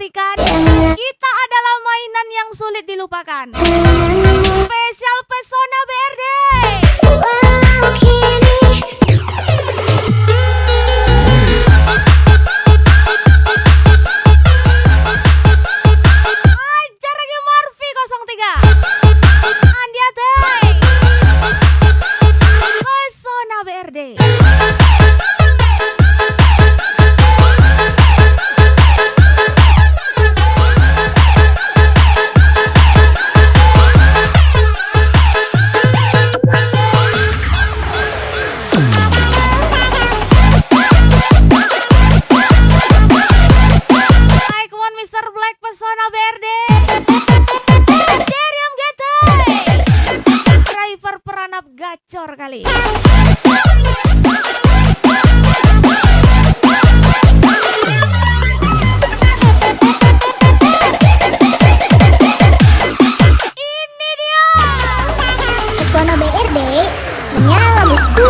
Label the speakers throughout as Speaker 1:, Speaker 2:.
Speaker 1: pastikan kita adalah mainan yang sulit dilupakan. Spesial Pesona BRD. Ajar lagi Morfi 03. Andi Atei. Pesona BRD. Gacor kali. Ini dia.
Speaker 2: Pesona BRD menyala bosku.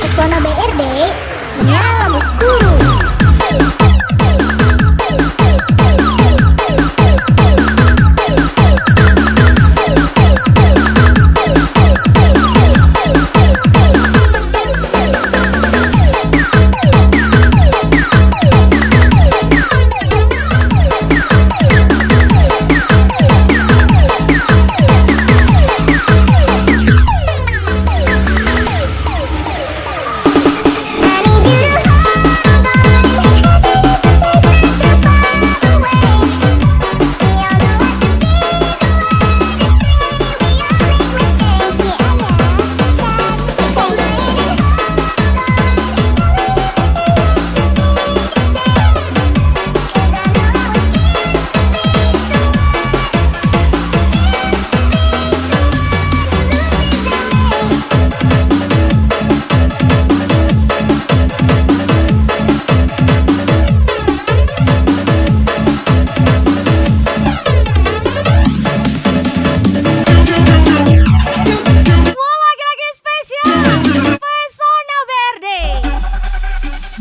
Speaker 2: Pesona BRD menyala bosku.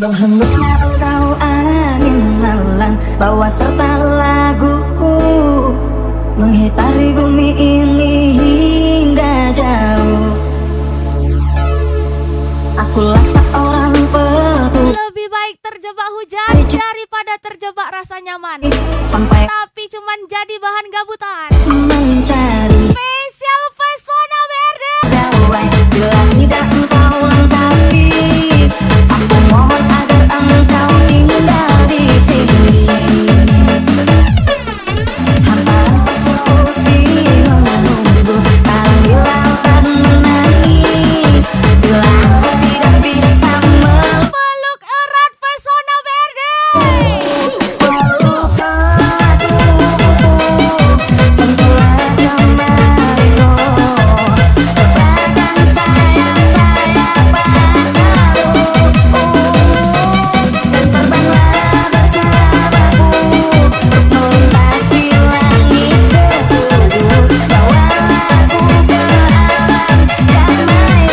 Speaker 3: Menghembusnya engkau angin malam, bawa serta laguku, menghitari bumi ini hingga jauh. Akulah seorang
Speaker 1: terjebak hujan daripada terjebak rasa nyaman.
Speaker 3: Sampai
Speaker 1: Tapi cuman jadi bahan gabutan.
Speaker 3: mencari
Speaker 1: Spesial pesona verde.
Speaker 3: gawai bila tidak engkau lengkapi. Aku mohon agar engkau tinggal di sini. Hamparan pasir putih menunggu, kami akan menangis bila aku tidak bisa
Speaker 1: Peluk erat pesona verde.
Speaker 3: meluk aku. Sentuhlah kembali katakan sayang saya padamu. Dan terbanglah bersamaku untuk melintasi langit ketujuh. Bawalah aku ke alam damai.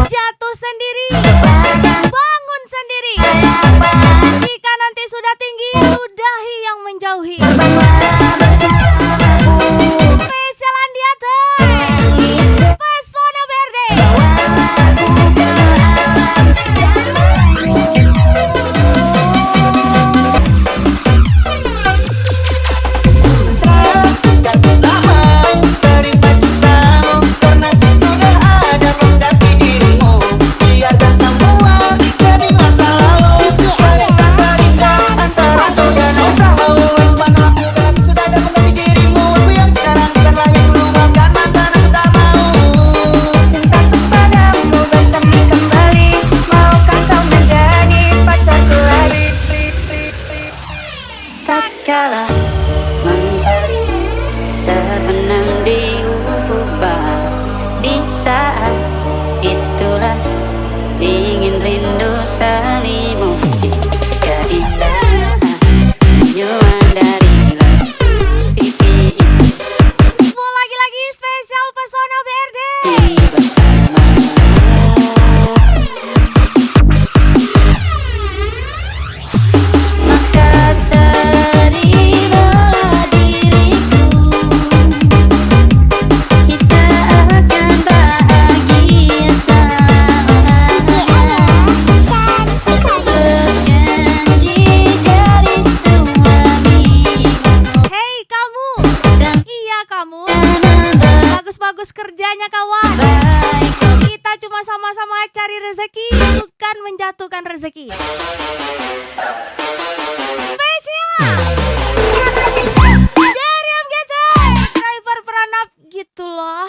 Speaker 1: Jatuh sendiri, bangun sendiri. Jika nanti sudah tinggi, sudahi yang menjauhi. Spesial Andiate, pesona verde.
Speaker 3: Cinta kepadamu bersemi kembali. Maukah kau menjadi pacarku lagi? Tak kalah
Speaker 4: mentari terbenam di ufuk barat. Di saat itulah ingin rindu selimu. Keindahan senyuman dari rasa pipi itu
Speaker 1: Lagi-lagi spesial pesona verde.
Speaker 4: bersamamu. Maka terimalah diriku, kita akan bahagia selamanya. Berjanji jadi suamimu
Speaker 1: Hei kamu,
Speaker 4: dan
Speaker 1: iya kamu.
Speaker 4: baik.
Speaker 1: Bagus-bagus kerjanya kawan. Kita cuma sama-sama cari rezeki, bukan menjatuhkan rezeki. Spesial dari MGT, driver Pranab gitu loh.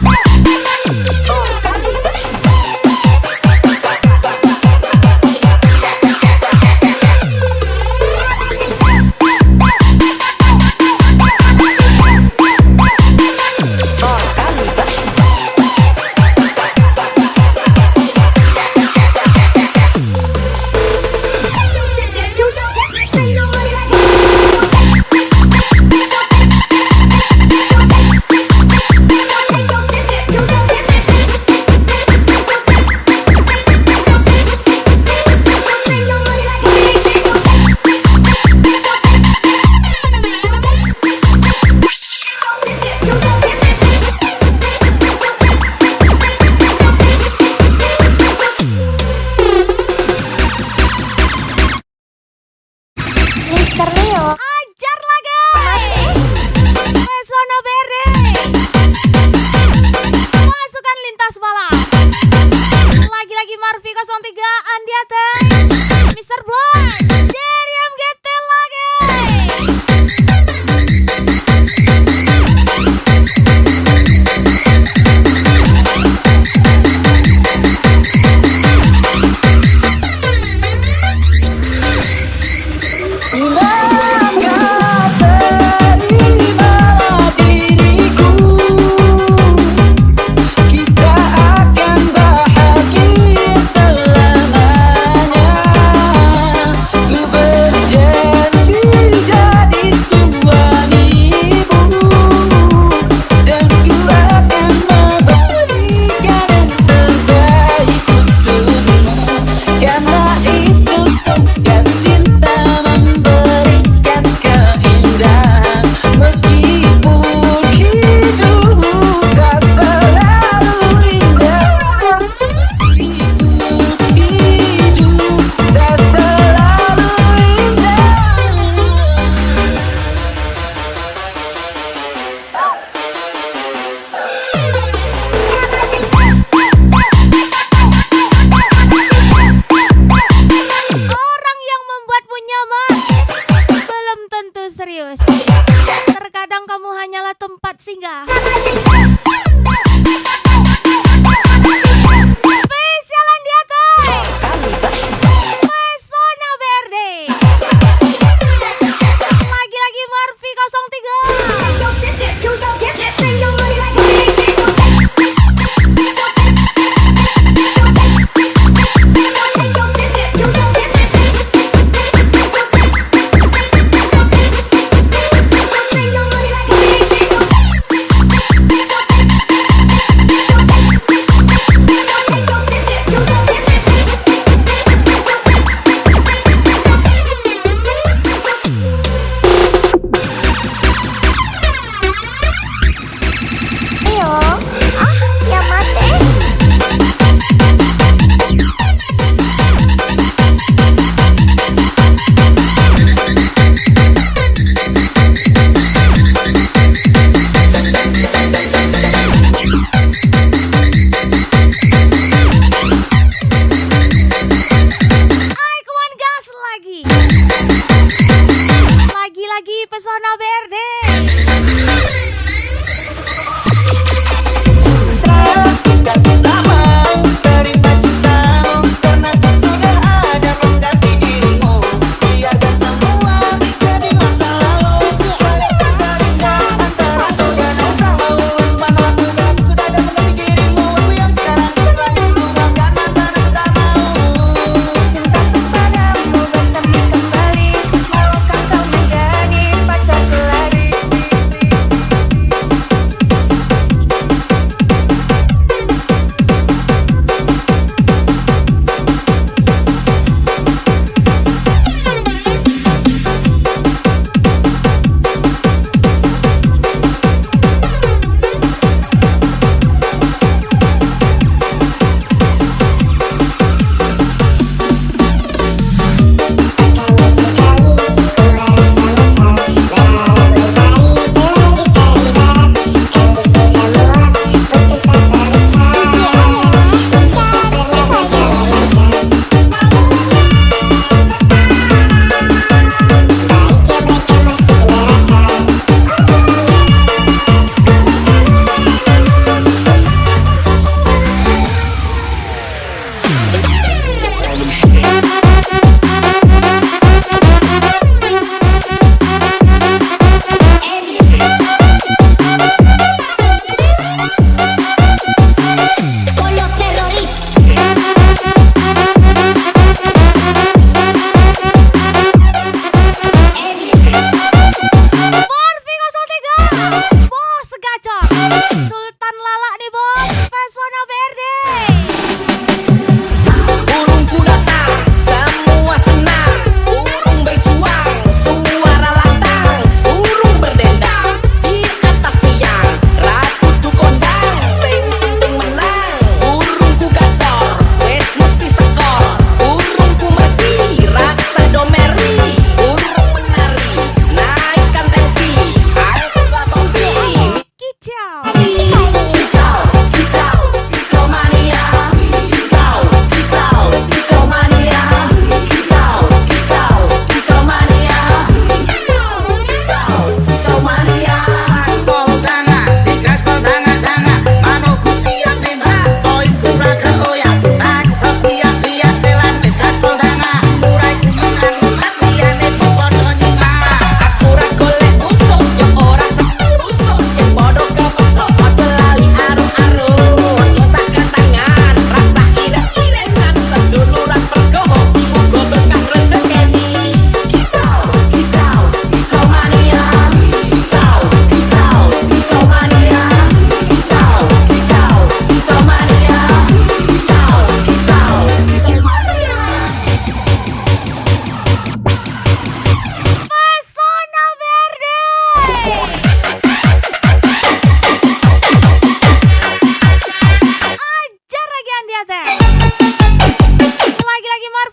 Speaker 1: singgah. Spesialan di atas Pesona Verde. Lagi-lagi Marfi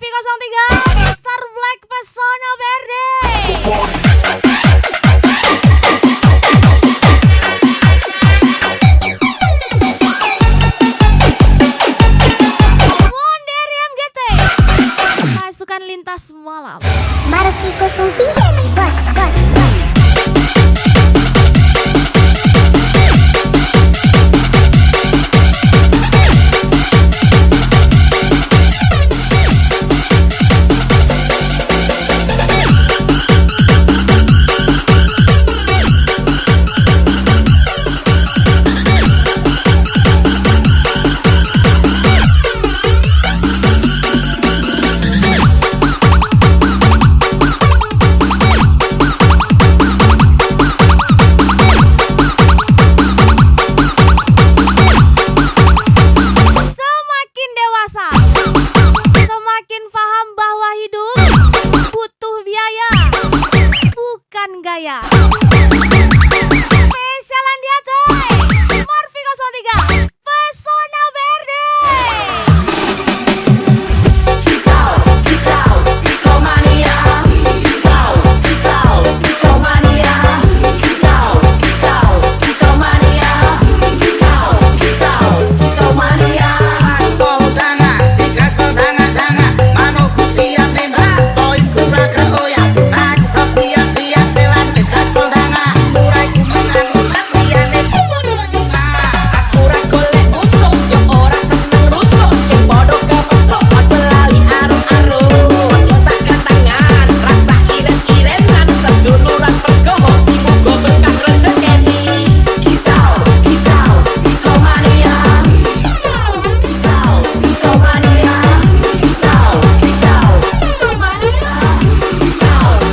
Speaker 2: 03 Star Black Pesona Verde. Wonderi MGT Pasukan Lintas Malam
Speaker 5: Marfi 03 Bos, bos, bos.
Speaker 1: Jaya. Spesialan dia teh Morfi 03 Pesona Verde.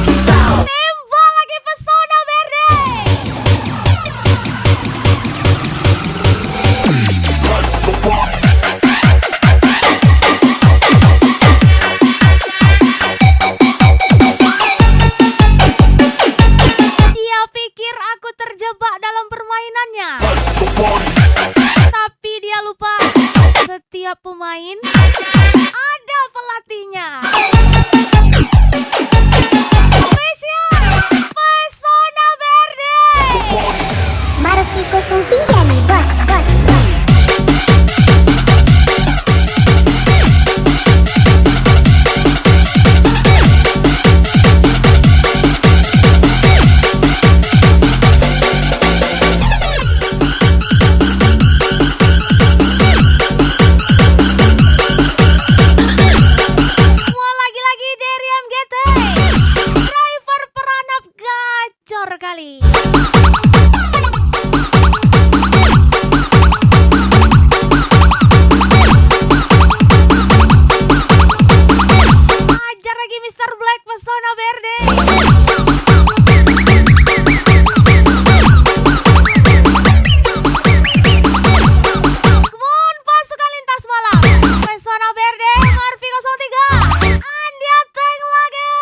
Speaker 1: Tembak lagi Pesona Verde. Dia pikir aku terjebak dalam permainannya, tapi dia lupa setiap pemain ada pelatihnya. Spesial Pesona Verde.
Speaker 5: Morfi 03 nih bos.
Speaker 1: Semua lagi-lagi dari MGT. Driver peranap gacor kali. Ajar lagi Mr. Black Pesona Verde. Kemun pasukan lintas malam Pesona Verde Morfi 03 Andia Tank lagi.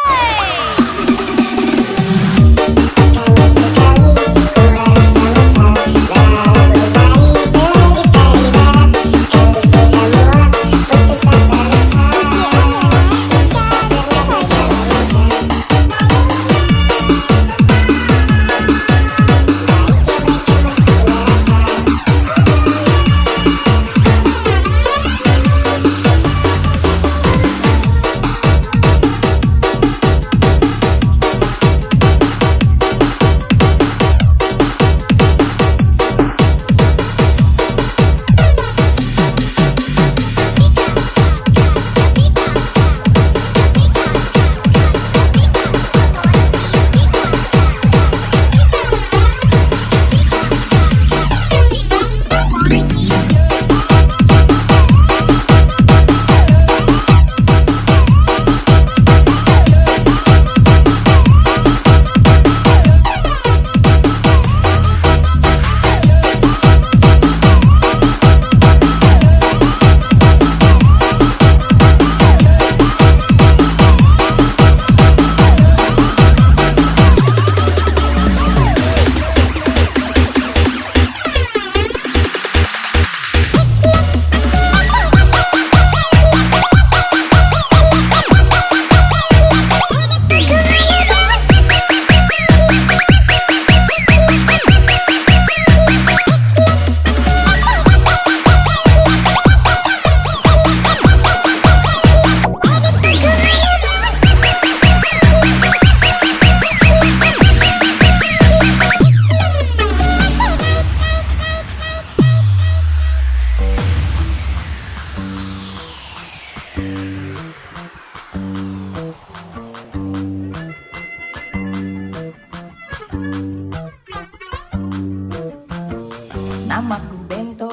Speaker 3: Namaku Bento,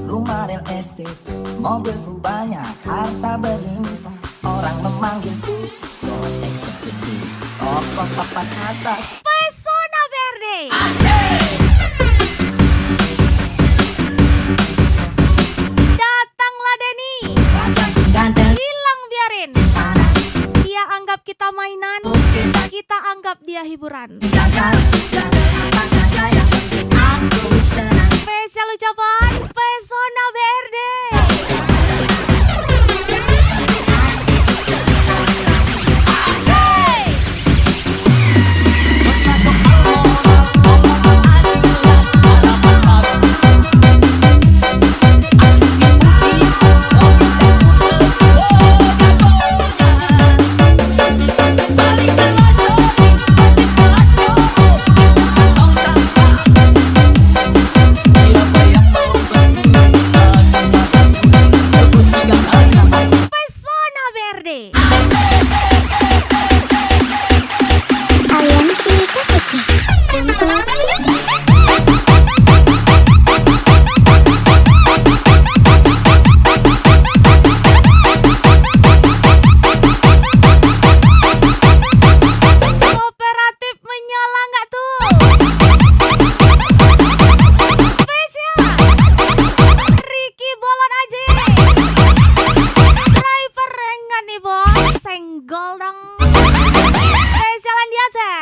Speaker 3: rumah real estate, mobilku banyak, harta berlimpah. Orang memanggilku bos eksekutif, tokoh papan atas.
Speaker 1: Pesona Verde. Datanglah Denny.
Speaker 3: Wajahku ganteng,
Speaker 1: Hilang biarin.
Speaker 3: parah,
Speaker 1: Dia anggap kita mainan.
Speaker 3: lukisan
Speaker 1: kita anggap dia hiburan. Spesial ucapan Pesona BRD. Pesona BRD.
Speaker 5: Aliansi Kekeci Campur City.
Speaker 1: Kooperatif menyala nggak tuh? Spesial Ricky Bolon aja. Driver enggak nih bos, senggol dong. Spesialan dia teh.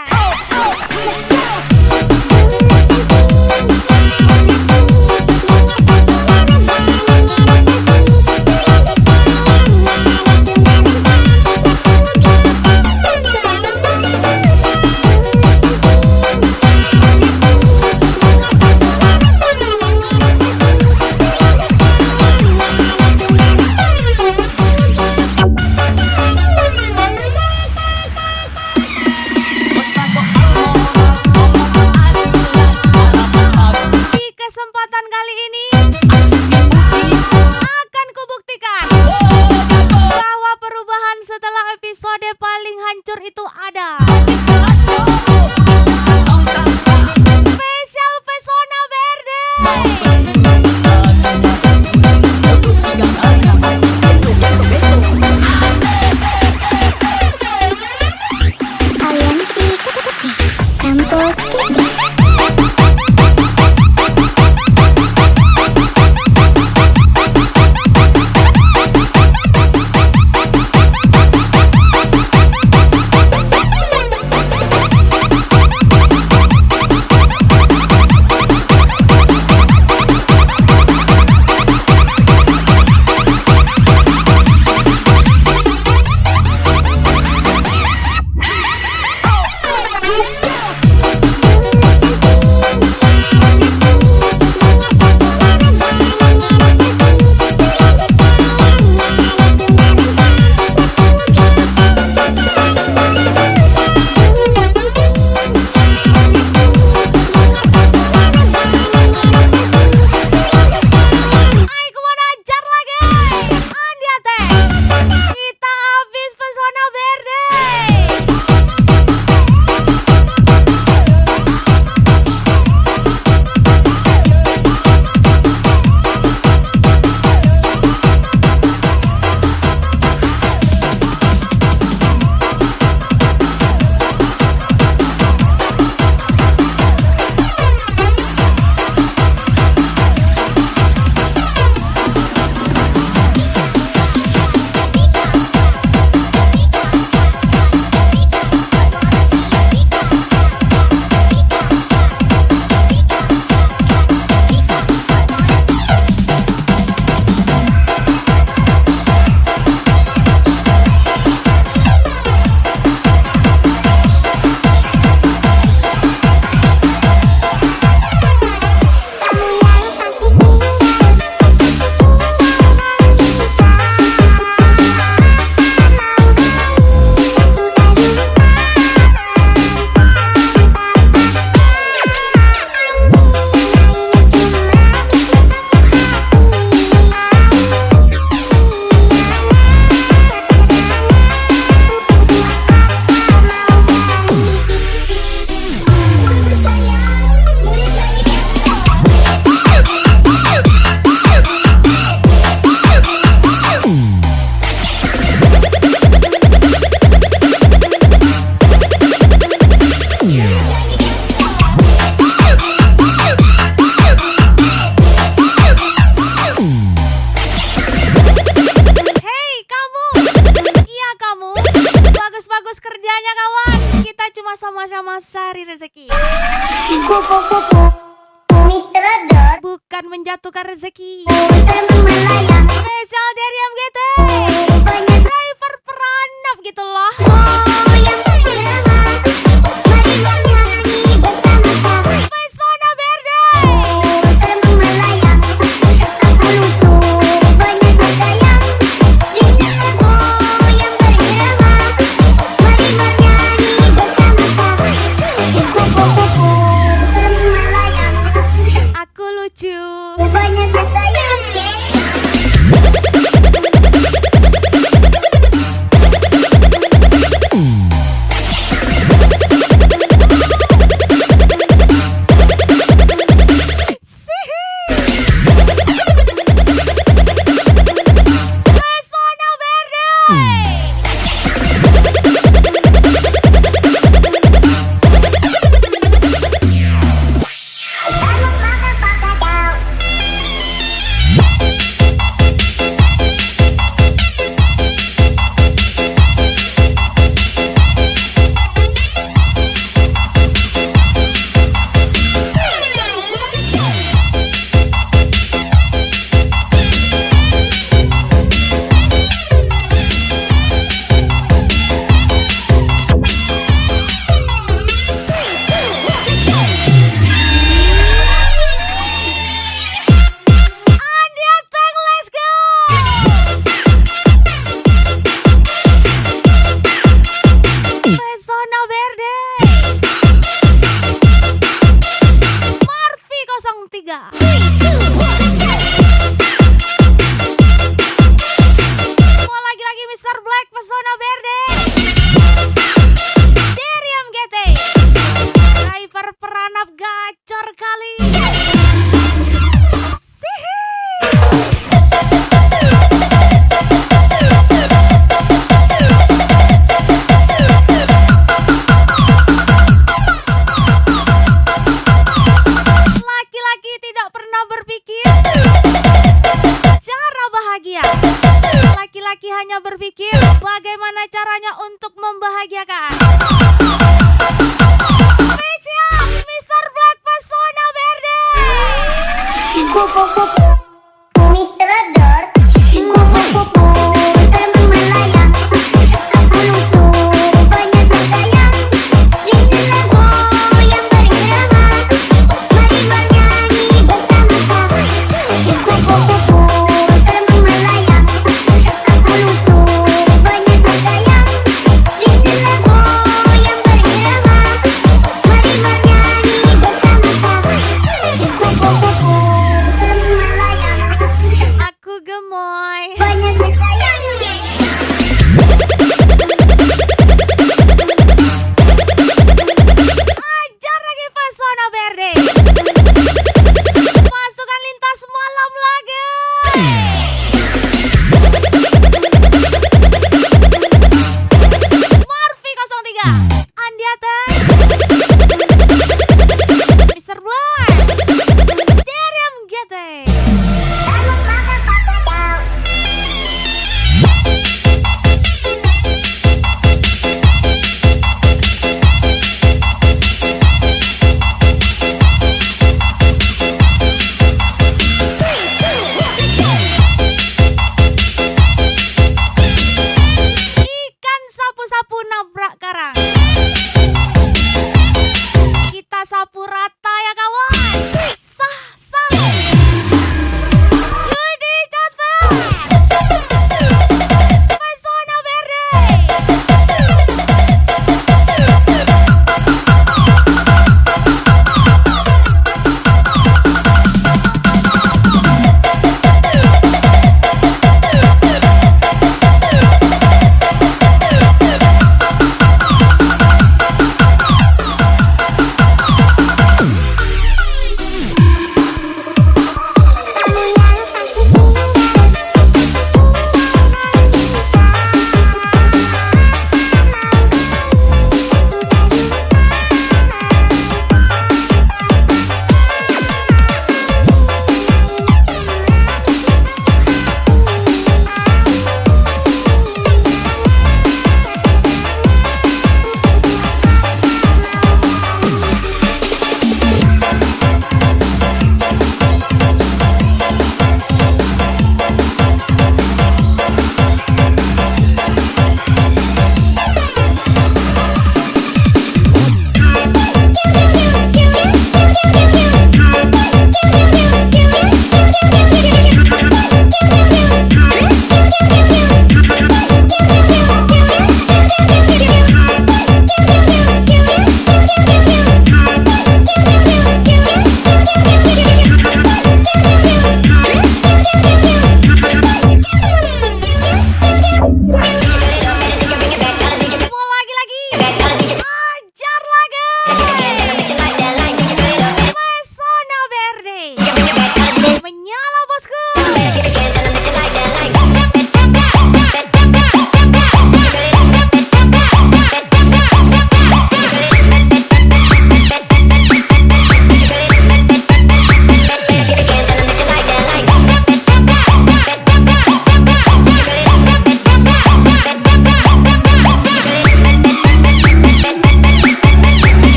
Speaker 1: Di kesempatan kali ini akan kubuktikan bahwa perubahan setelah episode paling hancur itu ada. Spesial Pesona BRD.
Speaker 5: Aliansi Kekeci Campur City.
Speaker 1: cuma sama-sama cari rezeki,
Speaker 5: Kupu-kupu Mr. Dot
Speaker 1: bukan menjatuhkan rezeki.
Speaker 5: terbang melayang.
Speaker 1: Spesial dari MGT,
Speaker 5: Banyak
Speaker 1: driver peranap gitu loh.
Speaker 5: yang berirama. Mari bernyanyi bersama-sama.
Speaker 1: Pesona Verde,
Speaker 5: Terbang melayang. Aku lucu banyak tersayang. Rindu lagu yang berirama. Mari bernyanyi bersama-sama. Kupu-kupu terbang melayang.
Speaker 1: aku lucu.
Speaker 5: Banyak tersayang.
Speaker 1: Pesona Verde, Andi Ateng, let's go. Pesona Verde, Marvi 03. Mau lagi-lagi Mr. Black Pesona Verde dari MGT, driver peranap gacor kali. Sihi. Laki-laki tidak pernah berpikir cara bahagia. Laki-laki hanya berpikir bagaimana caranya untuk membahagiakan. Spesial Mr. Black Pesona Verde.
Speaker 5: Kupu-kupu Mr. Dot Kupu-kupu terbang melayang. Aku lucu banyak tersayang. Rindu lagu yang berirama. Mari bernyanyi bersama-sama. Kupu-kupu terbang melayang. Aku lucu banyak tersayang. Rindu lagu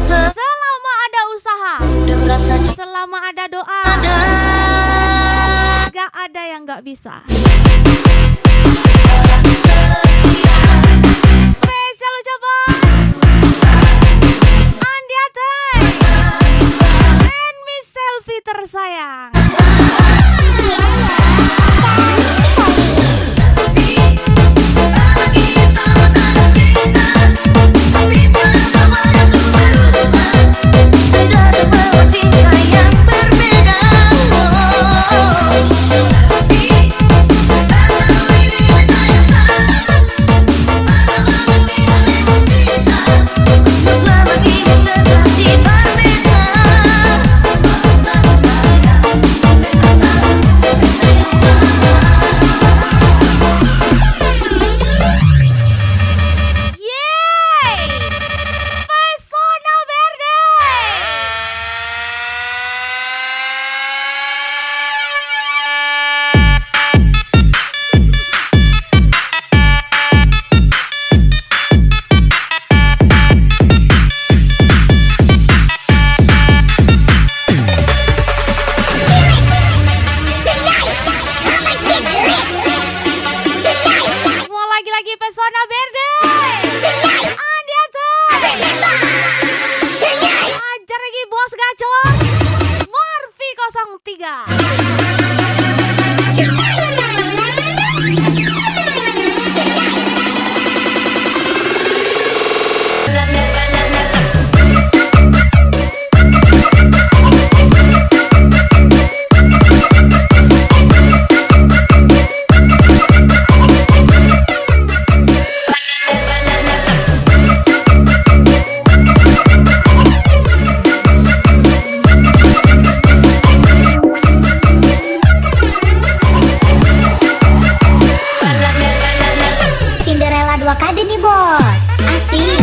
Speaker 1: Selama ada usaha, selama ada doa, gak ada yang gak bisa. Spesial ucapan Andiate and Miss Selfie tersayang. Pesona Verde Andiate ajar lagi bos gacor Morfi 03.
Speaker 5: Cinderella 2KD nih bos, asik.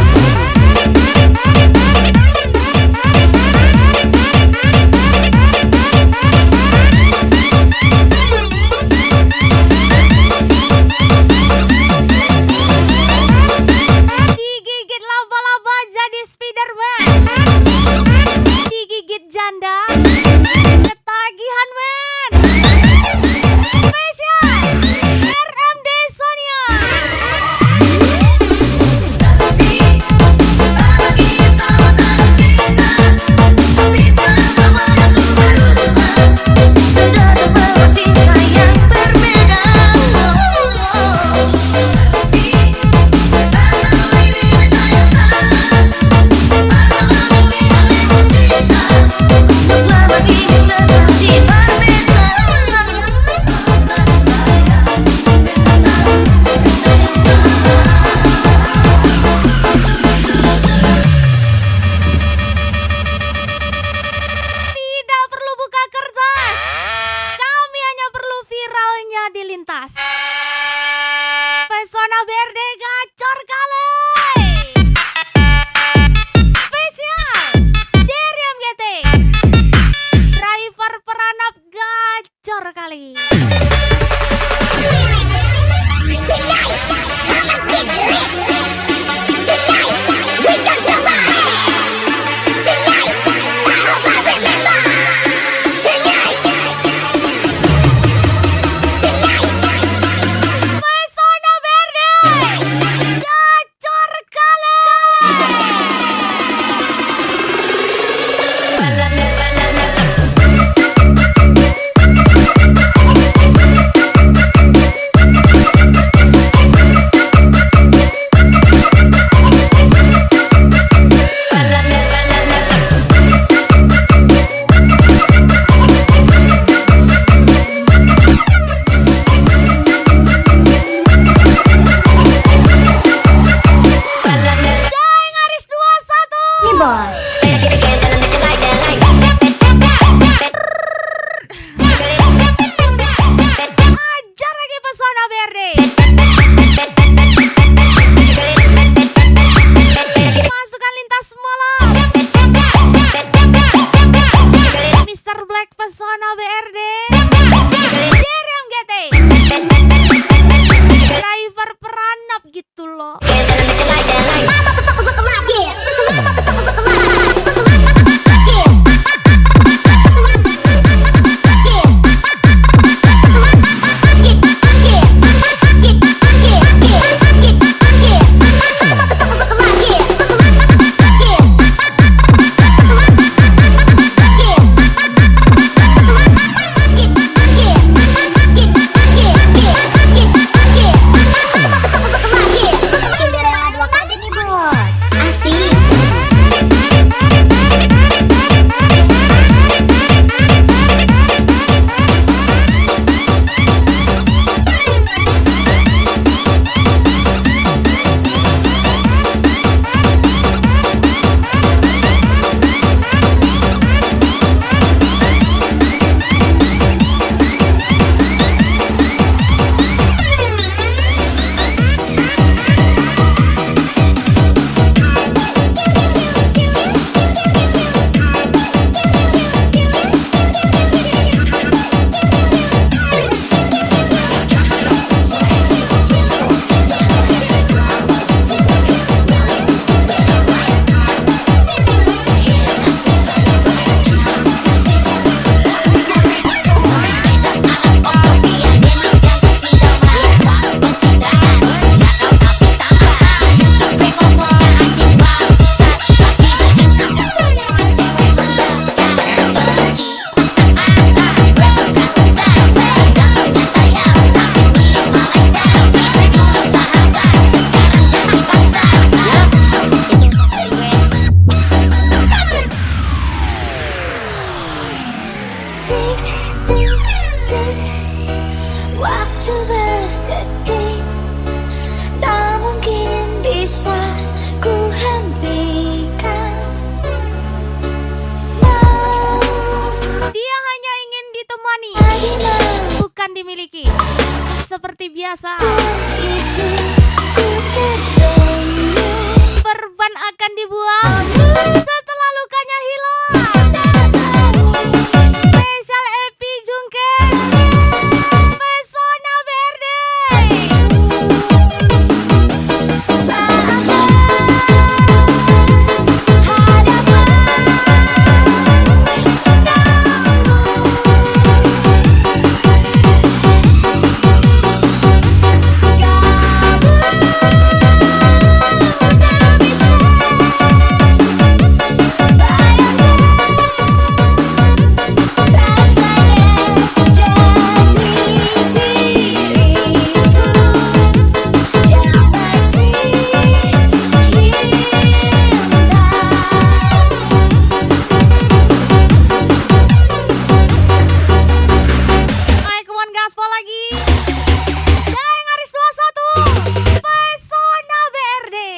Speaker 1: Digigit laba-laba jadi Spiderman, digigit janda ketagihan men. Spesial RMD Sonia. Tidak perlu buka kertas, kami hanya perlu viralnya di lintas. Pesona Verde gacor kali. Spesial dari MGT, driver peranap gacor kali. Pesona Verde gacor kali. Daeng Aris 21.
Speaker 5: Nih bos.
Speaker 1: Ajar lagi Pesona Verde. Pasukan lintas malam Mr. Black Pesona BRD dari MGT, driver peranap gitu loh.
Speaker 5: Mama betul betul lagi.
Speaker 1: seperti biasa. Perban akan dibuang setelah lukanya hilang. Spesial Epi Jungkeng, Pesona Verde. Ayo come on gaspol lagi. Daeng Aris 21, Pesona Verde.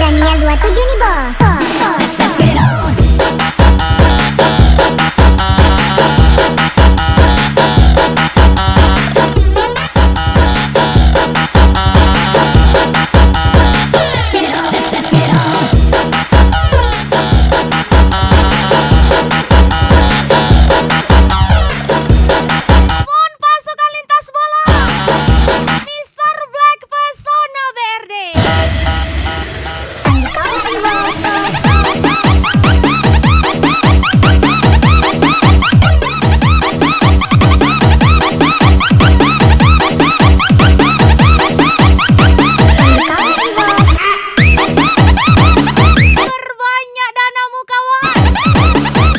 Speaker 5: Daniel 27 nih bos. Let's get it on.
Speaker 1: Mon pasukan lintas bola, Mr. Black Pesona Verde. Perbanyak danamu kawan,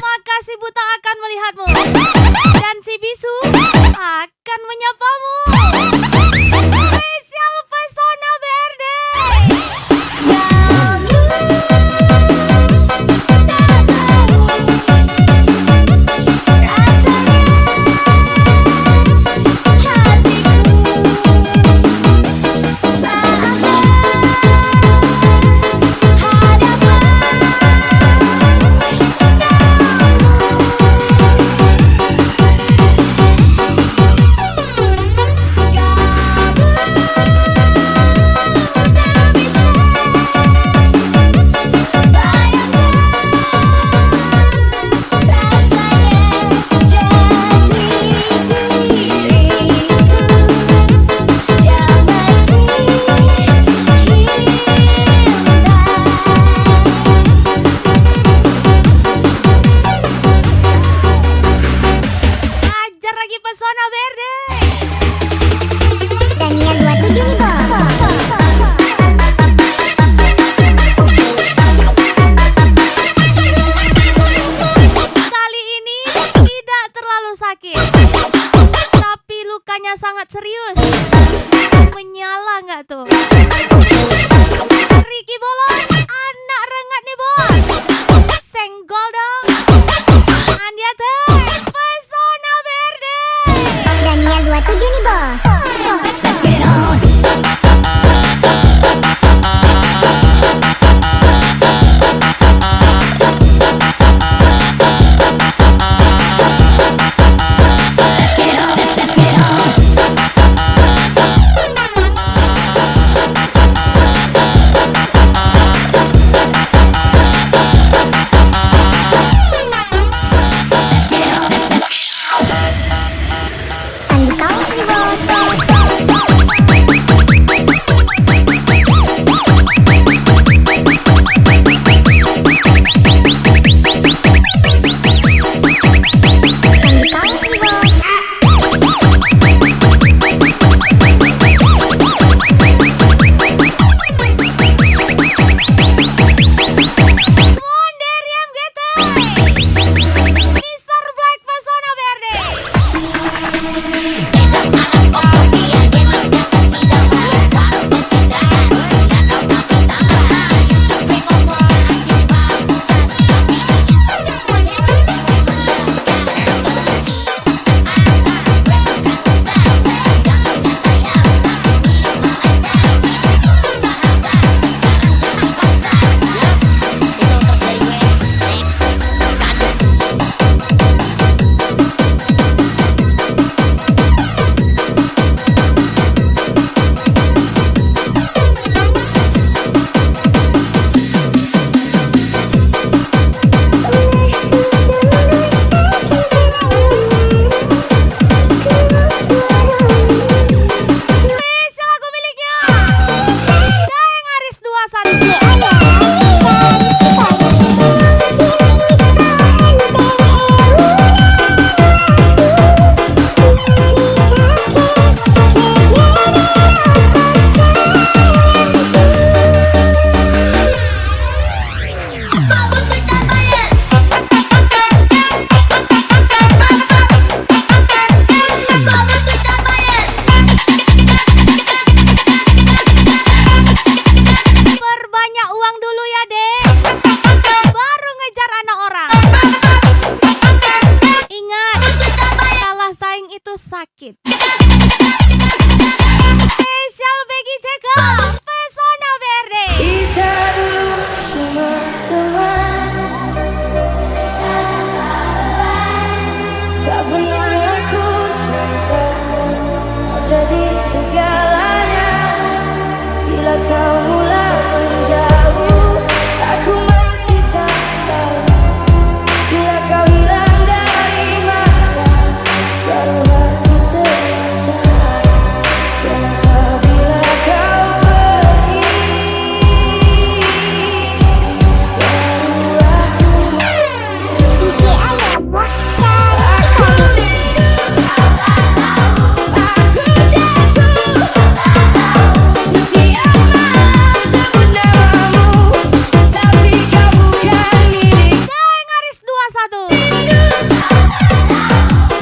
Speaker 1: maka si buta akan melihatmu dan si bisu akan menyapamu. Spesial Pesona Verde. Ajar lagi Pesona Verde.
Speaker 5: Daniel 27 nih bos.
Speaker 1: Kali ini tidak terlalu sakit, tapi lukanya sangat serius. Menyala nggak tuh? Ricky Bolon, anak rengat nih bos. Senggol dong. Andia teh, Pesona Verde.
Speaker 5: Daniel 27 nih bos. Let's get it on.
Speaker 1: Mr. Black Pesona Verde. itu sakit. Spesial bagi Jeko, Pesona Verde.
Speaker 3: Kita dulu cuma teman, tak pernah aku sangka kau jadi segalanya. Bila kau mulai menjauh, aku masih tak tahu. Bila kau hilang dari mata, baru aku terasa. Kenapa bila kau pergi, baru aku
Speaker 5: DJ Ayo
Speaker 3: setiap malam sebut namamu, tapi kau bukan milikku.
Speaker 1: Geng Aris 21.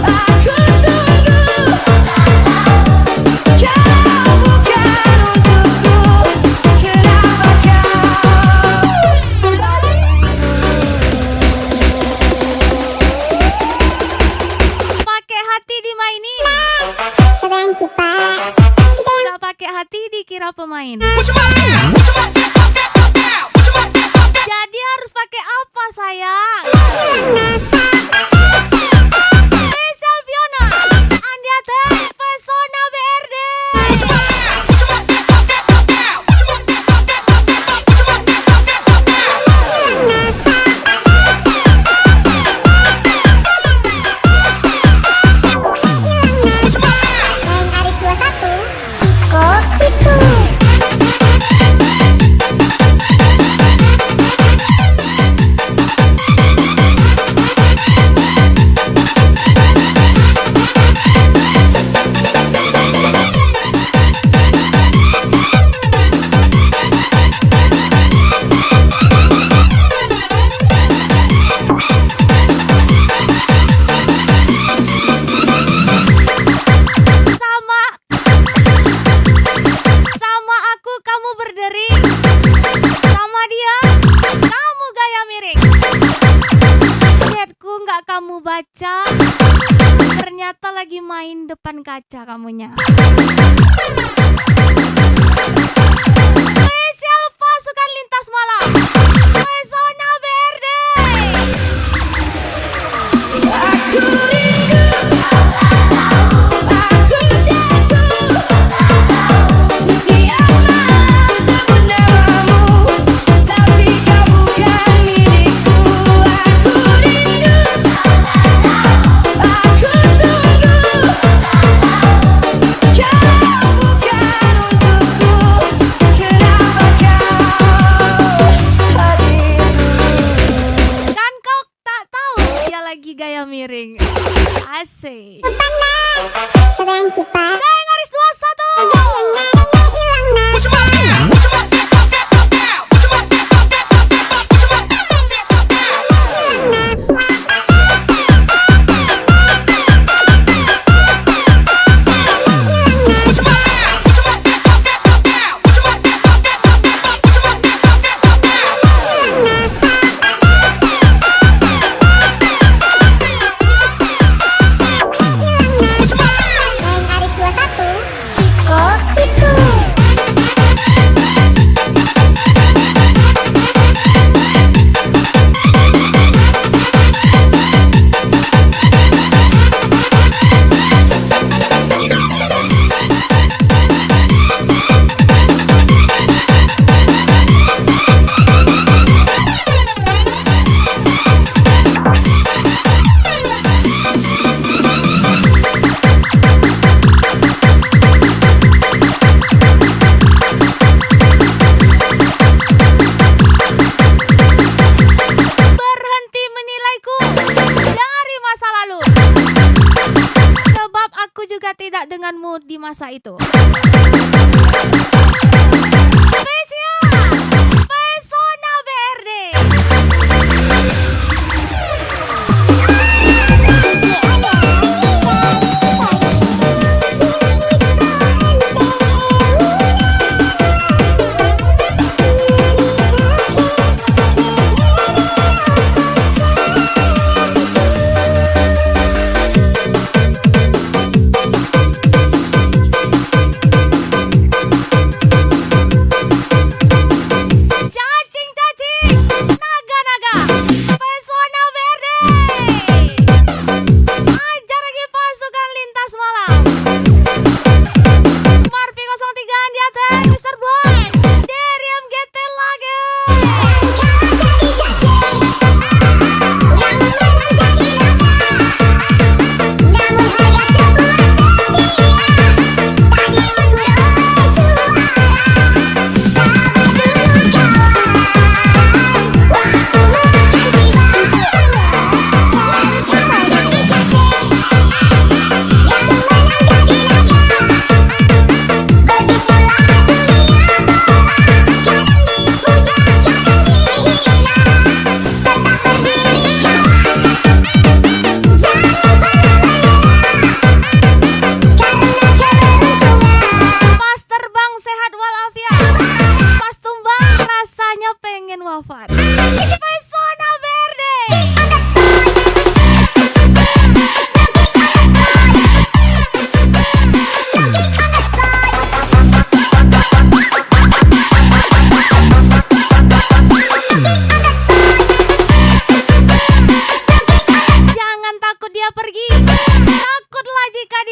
Speaker 3: Aku tunggu, kau bukan untukku. Kenapa
Speaker 1: Pakai hati dimainin.
Speaker 5: sedang kipas.
Speaker 1: Gak pakai hati dikira pemain. Jadi harus pakai apa sayang? Spesial Fiona, Andiate, Pesona BRD.
Speaker 5: Geng Aris 21, Iko Situ.
Speaker 1: Sama aku kamu berdering. Sama dia kamu gaya miring. Chatku nggak kamu baca. Ternyata lagi main depan kaca kamunya. Spesial pasukan lintas malam, Pesona BRD.
Speaker 3: aku rindu, aku jatuh. Setiap malam sebut namamu, tapi kau bukan milikku. Aku rindu, aku tunggu, kau bukan untukku. Kenapa kau hadir?
Speaker 1: Kan kau tak tahu dia lagi gaya miring. Asik.
Speaker 5: Sedang kipas.
Speaker 1: Geng Aris 21.
Speaker 5: Ada yang hilang Geng Aris 21, Iko Situ.
Speaker 1: Berhenti menilaiku dari masa lalu. Sebab aku juga tidak denganmu di masa itu. Spesial Pesona BRD.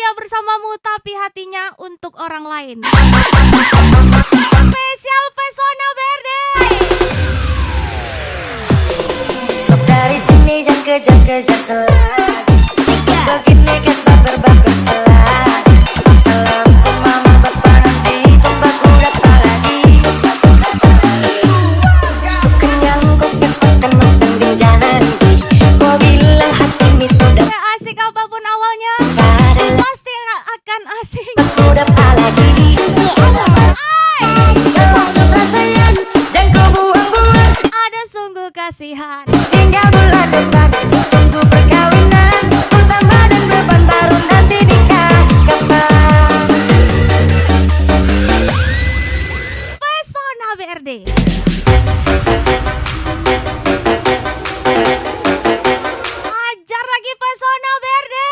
Speaker 1: setia bersamamu tapi hatinya untuk orang lain. Spesial Pesona Verde.
Speaker 3: Stop dari sini jangan kejar-kejar selagi. Begini kita berbagai selagi. Assalamualaikum mama bapak nanti tombak udah lagi. Kenyang kok makan makan di jalan. Gua bilang hati ini sudah
Speaker 1: Asik apapun awalnya,
Speaker 3: cari
Speaker 1: pasti akan asing.
Speaker 3: udah lagi. Sayang jangan kau buang-buang.
Speaker 1: Ada sungguh kasihan.
Speaker 3: Tinggal bulan depan tunggu perkawinan. Tambah dan beban baru nanti nikah kapan.
Speaker 1: Pesona Verde. Ajar lagi Pesona Verde.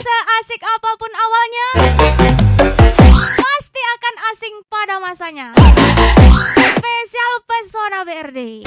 Speaker 1: Seasik apapun awalnya, pasti akan asing pada masanya. Spesial Pesona Verde.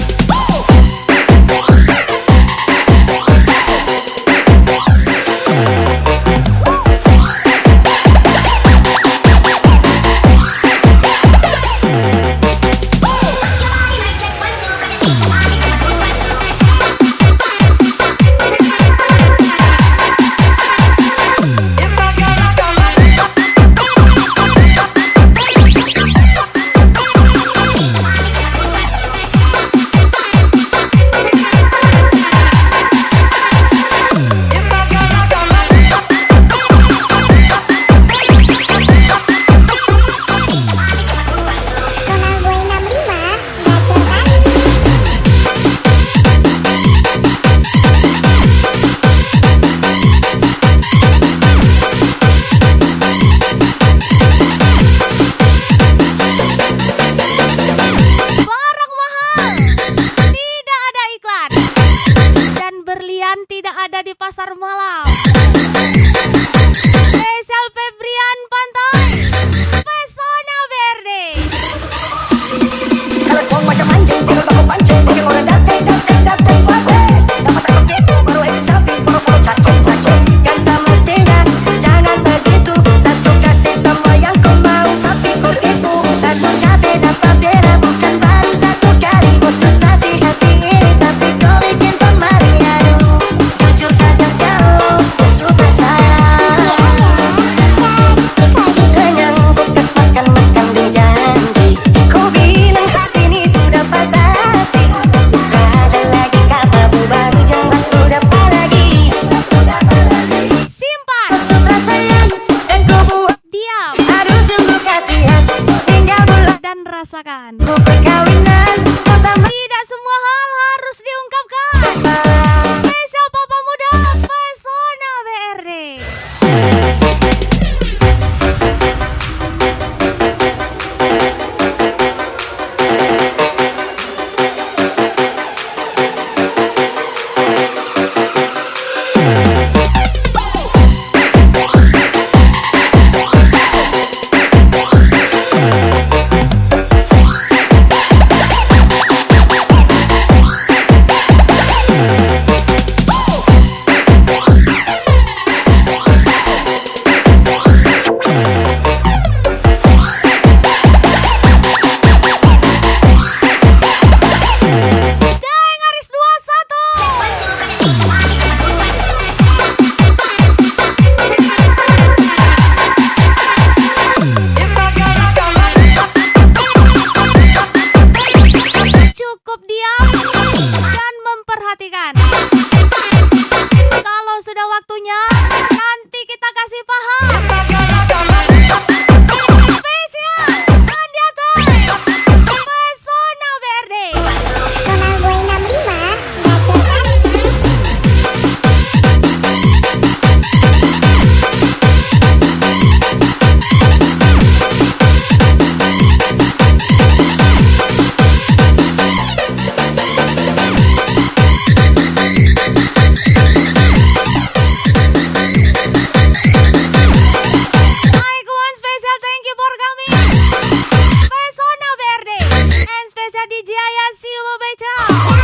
Speaker 1: DJ Ayah, see you, Beta.